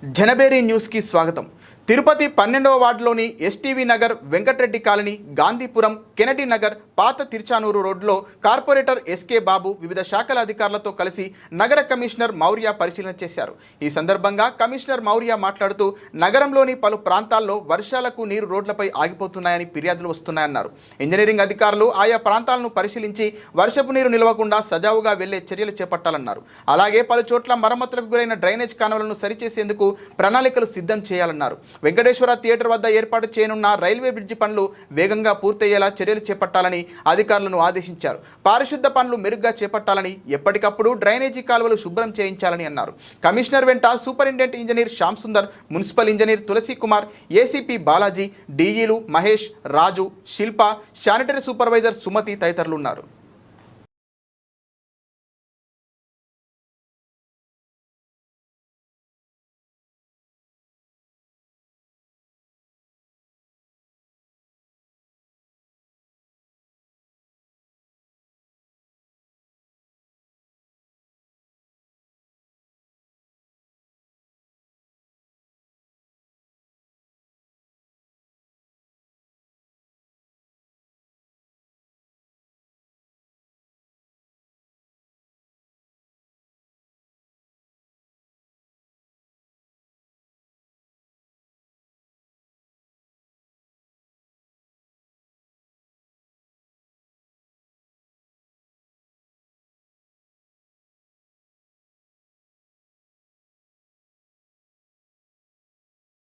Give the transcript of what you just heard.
జనబేరి న్యూస్కి స్వాగతం. తిరుపతి 12వ వార్డులోని STV Nagar, Venkatareddy colony, Gandhipuram, Kennedy Nagar, పాత తిరుచానూరు రోడ్లో కార్పొరేటర్ ఎస్కే బాబు వివిధ శాఖల అధికారులతో కలిసి నగర కమిషనర్ మౌర్య పరిశీలన చేశారు. ఈ సందర్భంగా కమిషనర్ మౌర్య మాట్లాడుతూ నగరంలోని పలు ప్రాంతాల్లో వర్షాలకు నీరు రోడ్లపై ఆగిపోతున్నాయని ఫిర్యాదులు వస్తున్నాయన్నారు. ఇంజనీరింగ్ అధికారులు ఆయా ప్రాంతాలను పరిశీలించి వర్షపు నీరు నిలవకుండా సజావుగా వెళ్లే చర్యలు చేపట్టాలన్నారు. అలాగే పలు చోట్ల మరమ్మతులకు గురైన డ్రైనేజ్ కాలువలను సరిచేసేందుకు ప్రణాళికలు సిద్ధం చేయాలన్నారు. వెంకటేశ్వర థియేటర్ వద్ద ఏర్పాటు చేయనున్న రైల్వే బ్రిడ్జి పనులు వేగంగా పూర్తయ్యేలా చర్యలు చేపట్టాలని అధికారులను ఆదేశించారు. పారిశుద్ధ పనులు మెరుగ్గా చేపట్టాలని, ఎప్పటికప్పుడు డ్రైనేజీ కాలువలు శుభ్రం చేయించాలని అన్నారు. కమిషనర్ వెంట superintendent engineer Shyam Sundar, municipal engineer Tulasi Kumar, ACP Balaji, డీఈలు మహేష్, రాజు, శిల్ప, శానిటరీ సూపర్వైజర్ సుమతి తదితరులు ఉన్నారు.